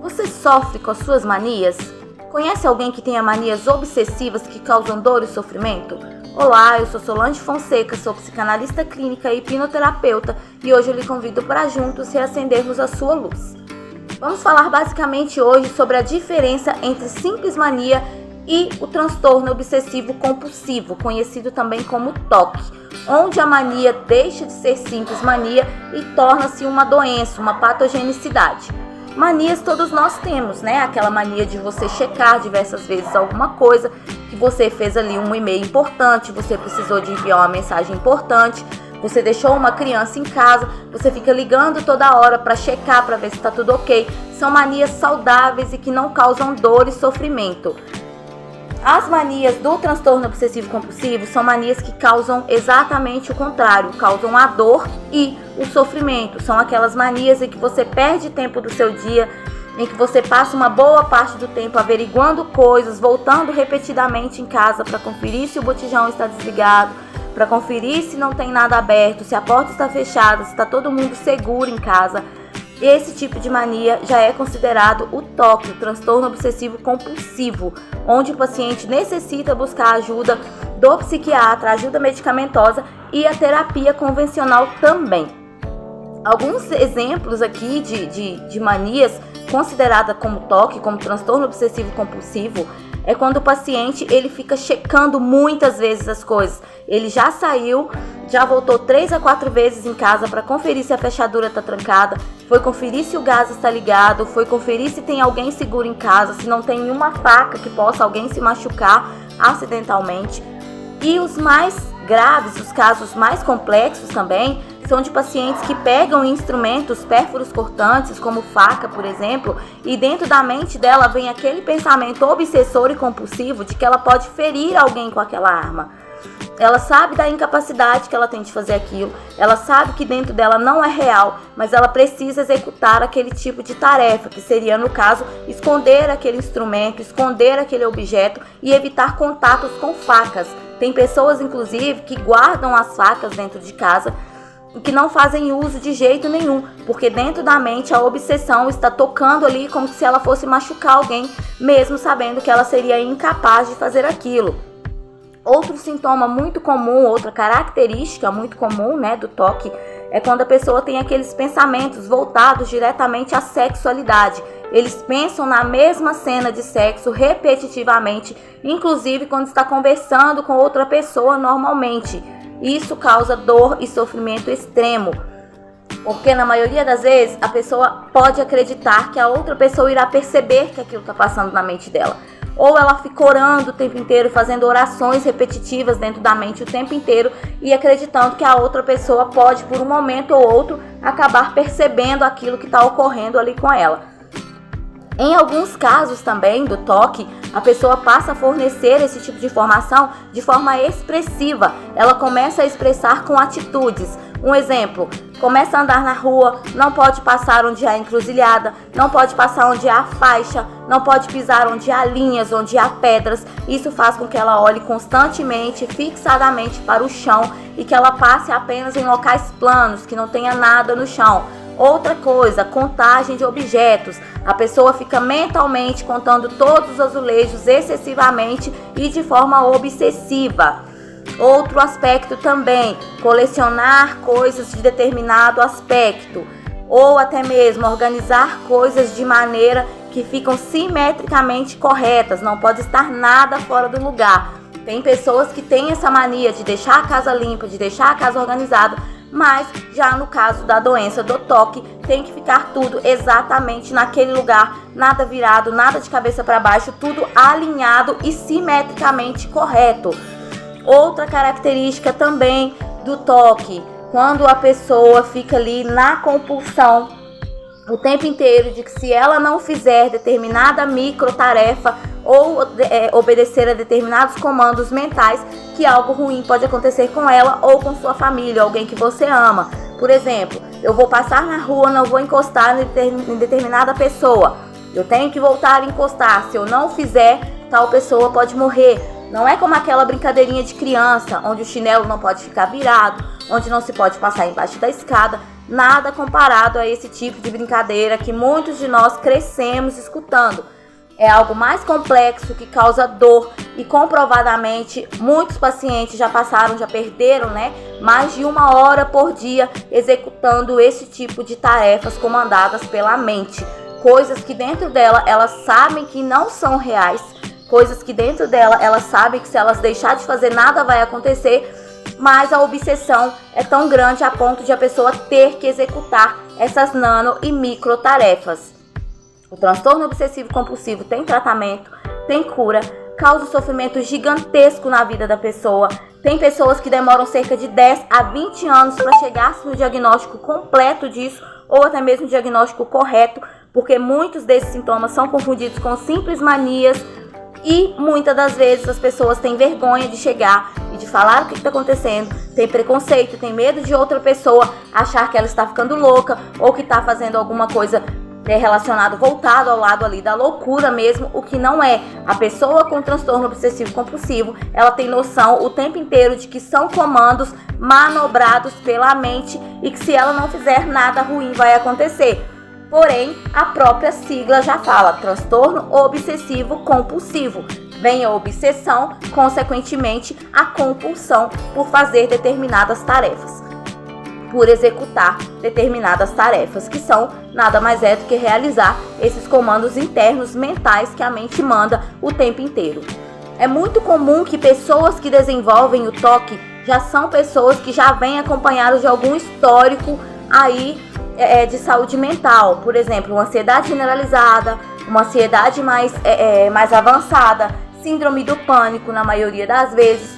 Você sofre com as suas manias? Conhece alguém que tenha manias obsessivas que causam dor e sofrimento? Olá, eu sou Solange Fonseca, sou psicanalista clínica e hipnoterapeuta e hoje eu lhe convido para juntos reacendermos a sua luz. Vamos falar basicamente hoje sobre a diferença entre simples mania e o transtorno obsessivo compulsivo, conhecido também como TOC, onde a mania deixa de ser simples mania e torna-se uma doença, uma patogenicidade. Manias todos nós temos, né? Aquela mania de você checar diversas vezes alguma coisa, que você fez ali um e-mail importante, você precisou de enviar uma mensagem importante, você deixou uma criança em casa, você fica ligando toda hora para checar, para ver se está tudo ok. São manias saudáveis e que não causam dor e sofrimento. As manias do transtorno obsessivo compulsivo são manias que causam exatamente o contrário, causam a dor e o sofrimento. São aquelas manias em que você perde tempo do seu dia, em que você passa uma boa parte do tempo averiguando coisas, voltando repetidamente em casa para conferir se o botijão está desligado, para conferir se não tem nada aberto, se a porta está fechada, se está todo mundo seguro em casa. Esse tipo de mania já é considerado o TOC, o transtorno obsessivo compulsivo, onde o paciente necessita buscar ajuda do psiquiatra, ajuda medicamentosa e a terapia convencional também. Alguns exemplos aqui de manias consideradas como TOC, como transtorno obsessivo compulsivo, é quando o paciente ele fica checando muitas vezes as coisas. Ele já saiu, já voltou 3 a 4 vezes em casa para conferir se a fechadura está trancada, foi conferir se o gás está ligado, foi conferir se tem alguém seguro em casa, se não tem nenhuma faca que possa alguém se machucar acidentalmente. E os mais graves, os casos mais complexos também, são de pacientes que pegam instrumentos, pérfuros cortantes, como faca, por exemplo, e dentro da mente dela vem aquele pensamento obsessor e compulsivo de que ela pode ferir alguém com aquela arma. Ela sabe da incapacidade que ela tem de fazer aquilo, ela sabe que dentro dela não é real, mas ela precisa executar aquele tipo de tarefa, que seria, no caso, esconder aquele instrumento, esconder aquele objeto e evitar contatos com facas. Tem pessoas, inclusive, que guardam as facas dentro de casa e que não fazem uso de jeito nenhum, porque dentro da mente a obsessão está tocando ali como se ela fosse machucar alguém, mesmo sabendo que ela seria incapaz de fazer aquilo. Outro sintoma muito comum, outra característica muito comum, né, do TOC, é quando a pessoa tem aqueles pensamentos voltados diretamente à sexualidade. Eles pensam na mesma cena de sexo repetitivamente, inclusive quando está conversando com outra pessoa normalmente. Isso causa dor e sofrimento extremo, porque na maioria das vezes a pessoa pode acreditar que a outra pessoa irá perceber que aquilo está passando na mente dela. Ou ela fica orando o tempo inteiro, fazendo orações repetitivas dentro da mente o tempo inteiro e acreditando que a outra pessoa pode, por um momento ou outro, acabar percebendo aquilo que está ocorrendo ali com ela. Em alguns casos também do TOC, a pessoa passa a fornecer esse tipo de informação de forma expressiva. Ela começa a expressar com atitudes. Um exemplo, começa a andar na rua, não pode passar onde há encruzilhada, não pode passar onde há faixa, não pode pisar onde há linhas, onde há pedras. Isso faz com que ela olhe constantemente, fixadamente para o chão e que ela passe apenas em locais planos, que não tenha nada no chão. Outra coisa, contagem de objetos. A pessoa fica mentalmente contando todos os azulejos excessivamente e de forma obsessiva. Outro aspecto também, colecionar coisas de determinado aspecto. Ou até mesmo organizar coisas de maneira que ficam simetricamente corretas. Não pode estar nada fora do lugar. Tem pessoas que têm essa mania de deixar a casa limpa, de deixar a casa organizada, mas já no caso da doença do TOC, tem que ficar tudo exatamente naquele lugar, nada virado, nada de cabeça para baixo, tudo alinhado e simetricamente correto. Outra característica também do TOC, quando a pessoa fica ali na compulsão o tempo inteiro de que se ela não fizer determinada microtarefa ou obedecer a determinados comandos mentais, que algo ruim pode acontecer com ela ou com sua família, alguém que você ama. Por exemplo, eu vou passar na rua, não vou encostar em determinada pessoa. Eu tenho que voltar a encostar. Se eu não fizer, tal pessoa pode morrer. Não é como aquela brincadeirinha de criança, onde o chinelo não pode ficar virado, onde não se pode passar embaixo da escada. nada comparado a esse tipo de brincadeira que muitos de nós crescemos escutando. É algo mais complexo, que causa dor e comprovadamente muitos pacientes já perderam, mais de 1 hora por dia executando esse tipo de tarefas comandadas pela mente. Coisas que dentro dela elas sabem que não são reais, coisas que dentro dela elas sabem que se elas deixar de fazer nada vai acontecer, mas a obsessão é tão grande a ponto de a pessoa ter que executar essas nano e micro tarefas. O transtorno obsessivo compulsivo tem tratamento, tem cura, causa um sofrimento gigantesco na vida da pessoa. Tem pessoas que demoram cerca de 10 a 20 anos para chegar no diagnóstico completo disso, ou até mesmo o diagnóstico correto, porque muitos desses sintomas são confundidos com simples manias e muitas das vezes as pessoas têm vergonha de chegar e de falar o que está acontecendo, tem preconceito, tem medo de outra pessoa achar que ela está ficando louca ou que está fazendo alguma coisa relacionado, voltado ao lado ali da loucura mesmo, o que não é. A pessoa com transtorno obsessivo compulsivo, ela tem noção o tempo inteiro de que são comandos manobrados pela mente e que se ela não fizer nada ruim vai acontecer. Porém, a própria sigla já fala, transtorno obsessivo compulsivo. Vem a obsessão, consequentemente a compulsão por fazer determinadas tarefas, por executar determinadas tarefas, que são nada mais é do que realizar esses comandos internos mentais que a mente manda o tempo inteiro. É muito comum que pessoas que desenvolvem o TOC já são pessoas que já vêm acompanhadas de algum histórico aí de saúde mental, por exemplo, uma ansiedade generalizada, uma ansiedade mais avançada, síndrome do pânico na maioria das vezes.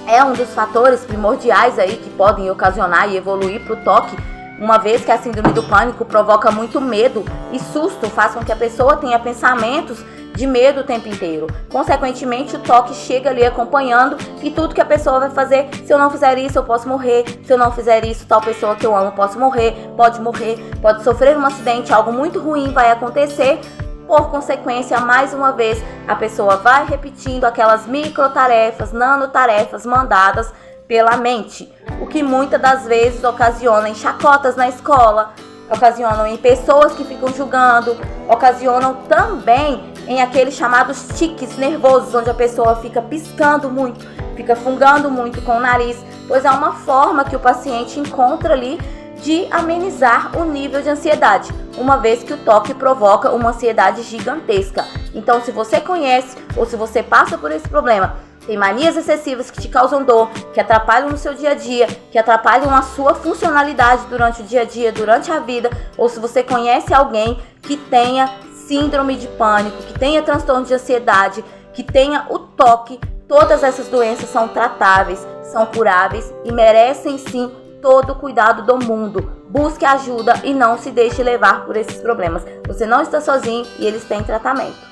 É um dos fatores primordiais aí que podem ocasionar e evoluir para o TOC, uma vez que a síndrome do pânico provoca muito medo e susto, faz com que a pessoa tenha pensamentos de medo o tempo inteiro. Consequentemente, o TOC chega ali acompanhando e tudo que a pessoa vai fazer, se eu não fizer isso eu posso morrer, se eu não fizer isso tal pessoa que eu amo pode morrer, pode sofrer um acidente, algo muito ruim vai acontecer. Por consequência, mais uma vez, a pessoa vai repetindo aquelas microtarefas, nanotarefas mandadas pela mente, o que muitas das vezes ocasiona em chacotas na escola, ocasionam em pessoas que ficam julgando, ocasionam também em aqueles chamados tiques nervosos, onde a pessoa fica piscando muito, fica fungando muito com o nariz, pois é uma forma que o paciente encontra ali de amenizar o nível de ansiedade, uma vez que o TOC provoca uma ansiedade gigantesca. Então, se você conhece ou se você passa por esse problema, tem manias excessivas que te causam dor, que atrapalham no seu dia a dia, que atrapalham a sua funcionalidade durante o dia a dia, durante a vida, ou se você conhece alguém que tenha síndrome de pânico, que tenha transtorno de ansiedade, que tenha o TOC, todas essas doenças são tratáveis, são curáveis e merecem sim todo o cuidado do mundo. Busque ajuda e não se deixe levar por esses problemas. Você não está sozinho e eles têm tratamento.